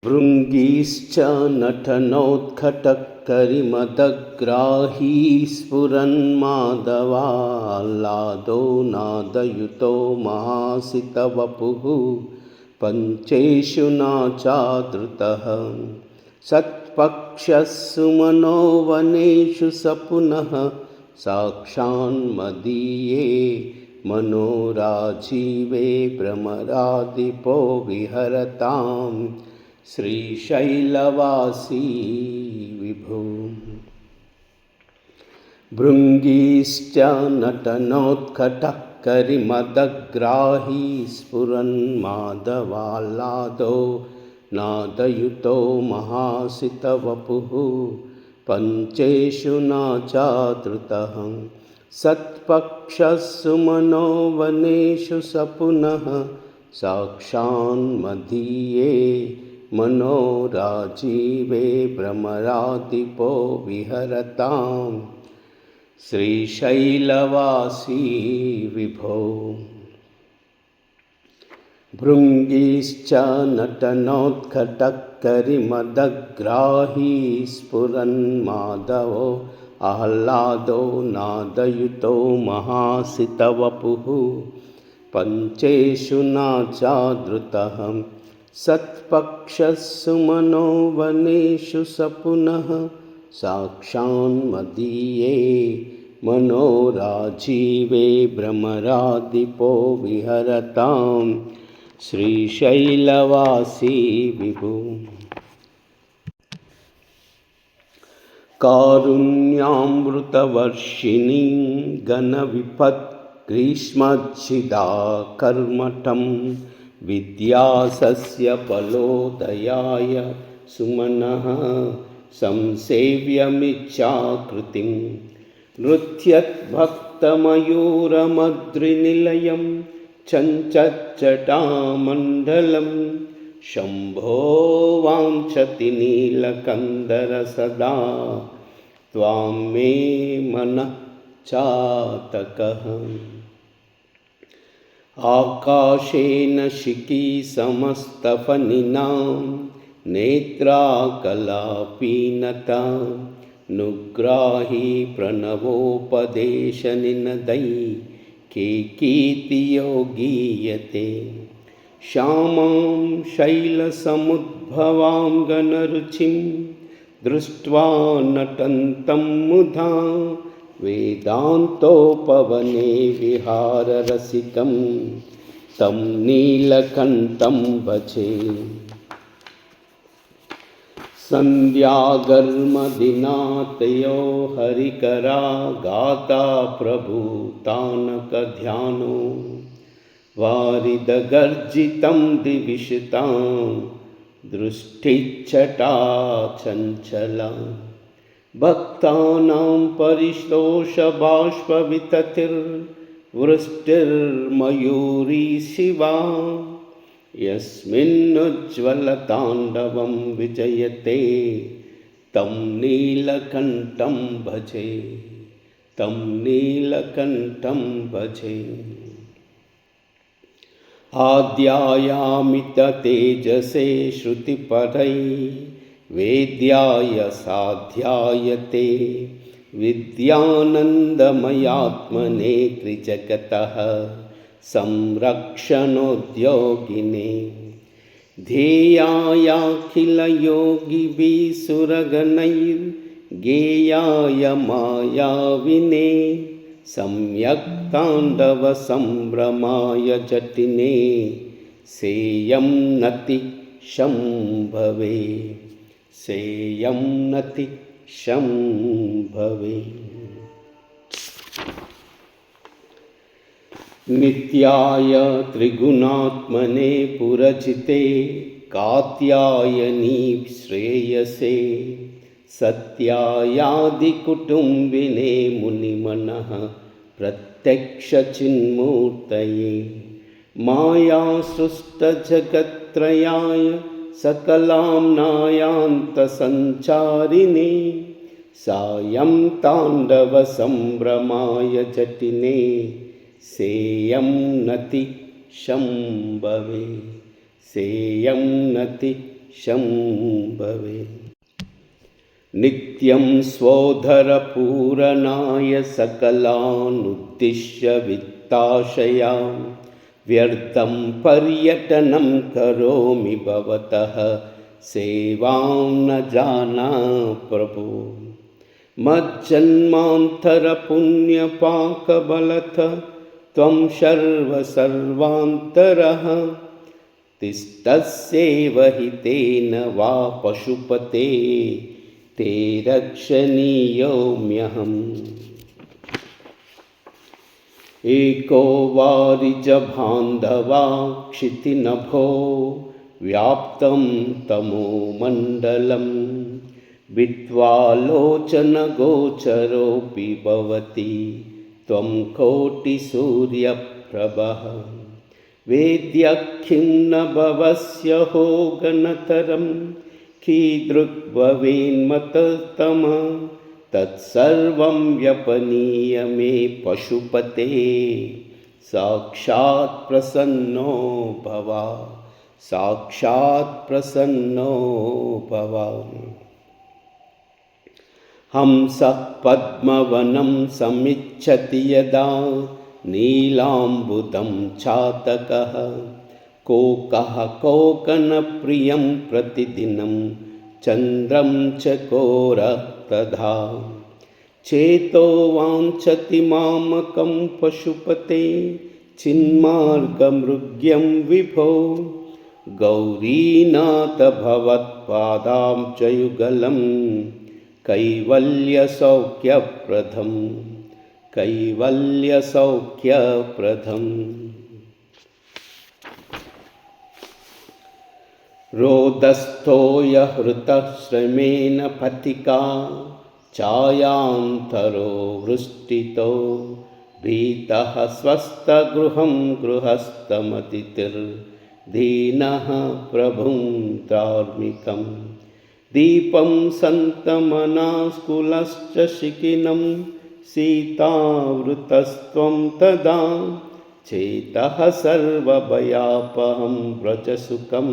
भृङ्गीश्च नटनोत्कटः करिमदग्राही स्फुरन्माधवाह्लादो नादयुतो महासितवपुः पञ्चेषु नाचादृतः सत्पक्षः सुमनो वनेषु स पुनः साक्षान्मदीये मनोराजीवे भ्रमरादिपो विहरताम् श्रीशैलवासी विभो। भृङ्गीश्च नटनोत्कटः करिमदग्राही स्फुरन्माधवाह्लादो नादयुतो महासितवपुः पञ्चेषु नाचादृतः सत्पक्षः सुमनो वनेषु स पुनः साक्षान्मदीये मनोराजीवे भ्रमरादिपो विहरताम् श्रीशैलवासी विभो। भृङ्गीश्च नटनोत्कटः करिमदग्राही स्फुरन्माधवो आह्लादो नादयुतो महासितवपुः पञ्चेषु नाचादृतः सत्पक्षः सुमनो वनेषु स पुनः साक्षान्मदीये मनोराजीवे भ्रमरादिपो विहरताम् श्रीशैलवासी विभो। कारुण्यामृतवर्षिणीं घनविपद्ग्रीष्मच्छिदा कर्मठं विद्यासस्य फलोदयाय सुमनः संसेव्यमिच्छाकृतिं नृत्यद्भक्तमयूरमद्रिनिलयं चञ्चच्जटामण्डलं शम्भो वाञ्छति नीलकन्धर सदा त्वां मे मनः चातकः। आकाशेन शिखी समस्तफनिनां नेत्राकलापीनता नुग्राही प्रणवोपदेशनिनदै केकीर्तियो गीयते। श्यामां शैलसमुद्भवां गणरुचिं दृष्ट्वा नटन्तं मुधा वेदान्तोपवने विहाररसिकं तं नीलकण्ठं भजे। सन्ध्यागर्मदिनातयो हरिकरा गाता प्रभूतानकध्यानो वारिदगर्जितं दिविषतां दृष्टिच्छटा चञ्चला भक्तानां परिश्लोषबाष्पविततिर्वृष्टिर्मयूरी शिवा यस्मिन्नुज्ज्वलताण्डवं विजयते तं नीलकण्ठं भजे, तं नीलकण्ठं भजे। आद्यायामिततेजसे श्रुतिपरै वेद्याय साध्यायते विद्यानन्दमयात्मने त्रिजगतः संरक्षणोद्योगिने ध्येयायाखिलयोगिभिः सुरगणैर्गेयाय मायाविने सम्यक् ताण्डवसम्भ्रमाय जटिने सेयं नति शम्भवे, सेयं नति शम्भवे। नित्याय त्रिगुणात्मने पुरजिते कात्यायनी श्रेयसे सत्यायादिकुटुम्बिने मुनिमनः प्रत्यक्षचिन्मूर्तये मायासृष्टजगत्त्रयाय सकलाम्नायान्तसञ्चारिणे सायं ताण्डवसम्भ्रमाय जटिने सेयं नति शम्भवे, सेयं नति शम्भवे। नित्यं स्वोदरपूरणाय सकलानुद्दिश्य वित्ताशया व्यर्थं पर्यटनं करोमि भवतः सेवां न जाना प्रभो। मज्जन्मान्तरपुण्यपाकबलत त्वं सर्वान्तरः तिष्ठस्येव हि तेन वा पशुपते ते रक्षणीयोऽम्यहम्। एको वारिजबान्धवा क्षितिनभो व्याप्तं तमोमण्डलं विद्वालोचनगोचरोऽपि भवति त्वं कोटिसूर्यप्रभः। वेद्यखिन्नभवस्य हो गणतरं कीदृग्भवेन्मततमः तत्सर्वं व्यपनीय मे पशुपते साक्षात् प्रसन्नो भव, साक्षात् प्रसन्नो भव। हंसः पद्मवनं समिच्छति यदा नीलाम्बुदं चातकः कोकः कोकनप्रियं प्रतिदिनं चन्द्रं चकोरः तथा चेतो वाञ्छति मामकं पशुपते चिन्मार्गमृग्यं विभो। गौरीनाथ भवत्पादाब्जयुगलं कैवल्यसौख्यप्रदं कैवल्यसौख्यप्रदम्। रोदस्थो यहृतः श्रमेण पथिका छायान्तरो वृष्टितो भीतः स्वस्थगृहं गृहस्थमतिथिर्दीनः प्रभुं धार्मिकं दीपं सन्तमनास्कुलश्च शिखिनं सीतावृतस्त्वं तदा चेतः सर्वभयापहं व्रजसुखं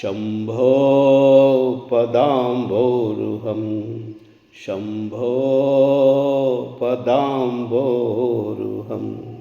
शम्भो पदाम्भोरुहं शम्भो पदाम्भोरुहम्।